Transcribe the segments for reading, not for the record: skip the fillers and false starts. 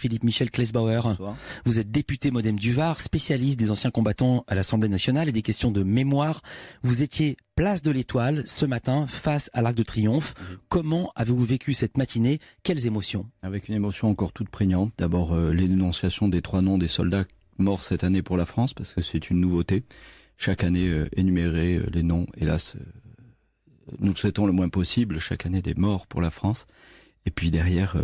Philippe Michel Klesbauer. Bonsoir. Vous êtes député Modem du Var, spécialiste des anciens combattants à l'Assemblée nationale et des questions de mémoire. Vous étiez place de l'Étoile ce matin face à l'Arc de Triomphe. Comment avez-vous vécu cette matinée? Quelles émotions? Avec une émotion encore toute prégnante. D'abord les dénonciations des 3 noms des soldats morts cette année pour la France, parce que c'est une nouveauté. Chaque année énumérer les noms, hélas, nous le souhaitons le moins possible, chaque année des morts pour la France. Et puis derrière,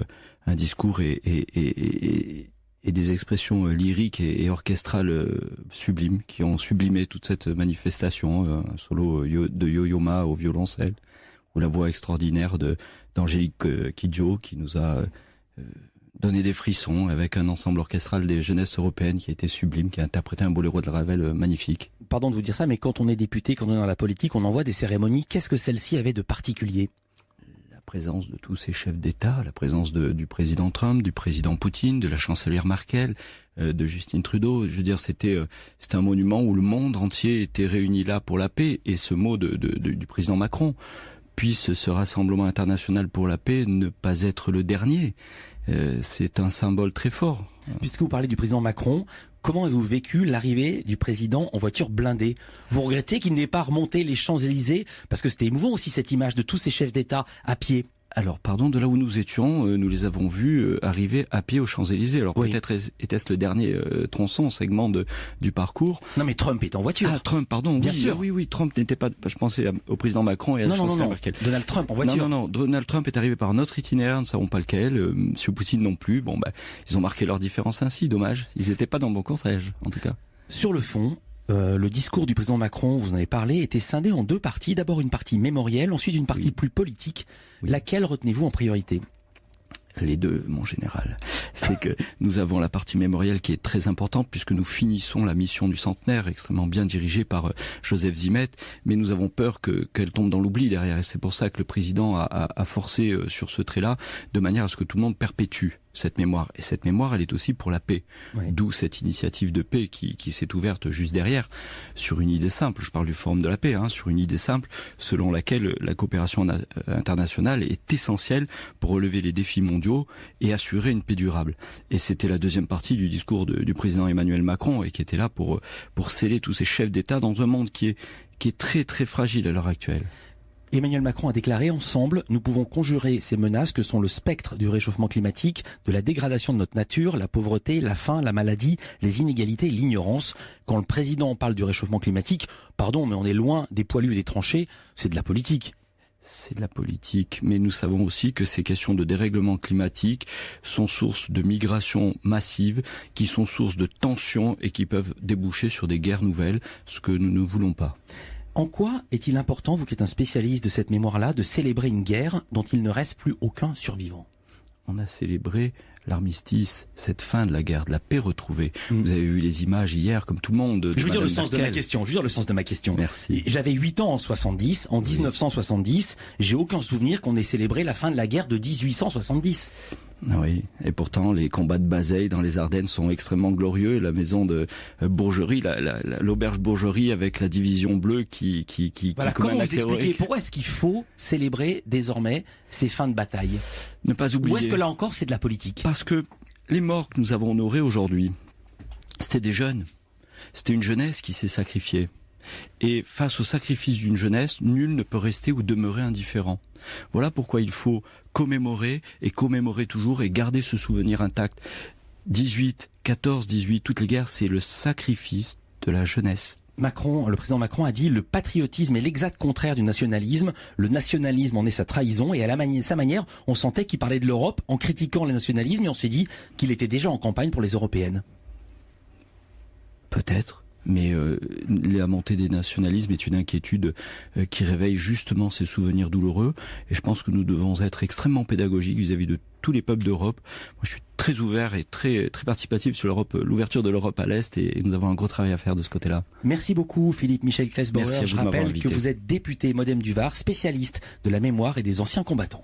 un discours et des expressions lyriques et orchestrales sublimes qui ont sublimé toute cette manifestation. Un solo de Yo-Yo Ma au violoncelle, ou la voix extraordinaire d'Angélique Kidjo qui nous a donné des frissons, avec un ensemble orchestral des jeunesses européennes qui a été sublime, qui a interprété un boléro de Ravel magnifique. Pardon de vous dire ça, mais quand on est député, quand on est dans la politique, on envoie des cérémonies. Qu'est-ce que celle-ci avait de particulier? La présence de tous ces chefs d'État, la présence du président Trump, du président Poutine, de la chancelière Merkel, de Justin Trudeau. Je veux dire, c'était un monument où le monde entier était réuni là pour la paix. Et ce mot du président Macron, puisse ce rassemblement international pour la paix ne pas être le dernier. C'est un symbole très fort. Puisque vous parlez du président Macron, comment avez-vous vécu l'arrivée du président en voiture blindée? Vous regrettez qu'il n'ait pas remonté les Champs-Élysées? Parce que c'était émouvant aussi cette image de tous ces chefs d'État à pied. Alors, pardon, de là où nous étions, nous les avons vus arriver à pied aux Champs-Élysées. Alors oui. Peut-être était-ce le dernier tronçon, segment du parcours. Non mais Trump est en voiture. Ah, Trump, pardon. Bien oui, sûr. Oui, Trump n'était pas... Je pensais au président Macron et à la chancelière Merkel. Donald Trump en voiture. Non, Donald Trump est arrivé par un autre itinéraire, nous ne savons pas lequel. Monsieur Poutine non plus. Bon, ils ont marqué leur différence ainsi, dommage. Ils n'étaient pas dans le bon cortège, en tout cas. Sur le fond, le discours du président Macron, vous en avez parlé, était scindé en 2 parties. D'abord une partie mémorielle, ensuite une partie plus politique. Oui. Laquelle retenez-vous en priorité? Les deux, mon général. C'est que nous avons la partie mémorielle qui est très importante puisque nous finissons la mission du centenaire extrêmement bien dirigée par Joseph Zimet, mais nous avons peur qu'elle tombe dans l'oubli derrière. Et c'est pour ça que le président a forcé sur ce trait-là de manière à ce que tout le monde perpétue cette mémoire. Et cette mémoire, elle est aussi pour la paix. Oui. D'où cette initiative de paix qui s'est ouverte juste derrière sur une idée simple. Je parle du Forum de la paix, sur une idée simple selon laquelle la coopération internationale est essentielle pour relever les défis mondiaux et assurer une paix durable. Et c'était la deuxième partie du discours du président Emmanuel Macron et qui était là pour sceller tous ces chefs d'État dans un monde qui est très très fragile à l'heure actuelle. Emmanuel Macron a déclaré: ensemble, nous pouvons conjurer ces menaces que sont le spectre du réchauffement climatique, de la dégradation de notre nature, la pauvreté, la faim, la maladie, les inégalités et l'ignorance. Quand le président parle du réchauffement climatique, pardon, mais on est loin des poilus et des tranchées, c'est de la politique. C'est de la politique, mais nous savons aussi que ces questions de dérèglement climatique sont source de migration massive, qui sont source de tensions et qui peuvent déboucher sur des guerres nouvelles, ce que nous ne voulons pas. En quoi est-il important, vous qui êtes un spécialiste de cette mémoire-là, de célébrer une guerre dont il ne reste plus aucun survivant? On a célébré l'armistice, cette fin de la guerre, de la paix retrouvée. Vous avez vu les images hier, comme tout le monde. Je veux dire le sens de ma question. Merci. J'avais 8 ans en 70, en 1970, j'ai aucun souvenir qu'on ait célébré la fin de la guerre de 1870. Oui, et pourtant les combats de Bazeilles dans les Ardennes sont extrêmement glorieux. La maison de Bourgerie, l'auberge Bourgerie avec la division bleue qui voilà, comment vous expliquez pourquoi est-ce qu'il faut célébrer désormais ces fins de bataille? Ne pas oublier. Ou est-ce que là encore c'est de la politique? Parce que les morts que nous avons honorés aujourd'hui, c'était des jeunes. C'était une jeunesse qui s'est sacrifiée. Et face au sacrifice d'une jeunesse, nul ne peut rester ou demeurer indifférent. Voilà pourquoi il faut commémorer et commémorer toujours et garder ce souvenir intact. 14-18, toutes les guerres, c'est le sacrifice de la jeunesse. Le président Macron a dit: le patriotisme est l'exact contraire du nationalisme. Le nationalisme en est sa trahison. Et à sa manière, on sentait qu'il parlait de l'Europe en critiquant le nationalisme et on s'est dit qu'il était déjà en campagne pour les européennes. Peut-être. Mais la montée des nationalismes est une inquiétude qui réveille justement ces souvenirs douloureux. Et je pense que nous devons être extrêmement pédagogiques vis-à-vis de tous les peuples d'Europe. Moi, je suis très ouvert et très participatif sur l'ouverture de l'Europe à l'Est et nous avons un gros travail à faire de ce côté-là. Merci beaucoup Philippe Michel Klesbauer. Je rappelle que vous êtes député Modem du Var, spécialiste de la mémoire et des anciens combattants.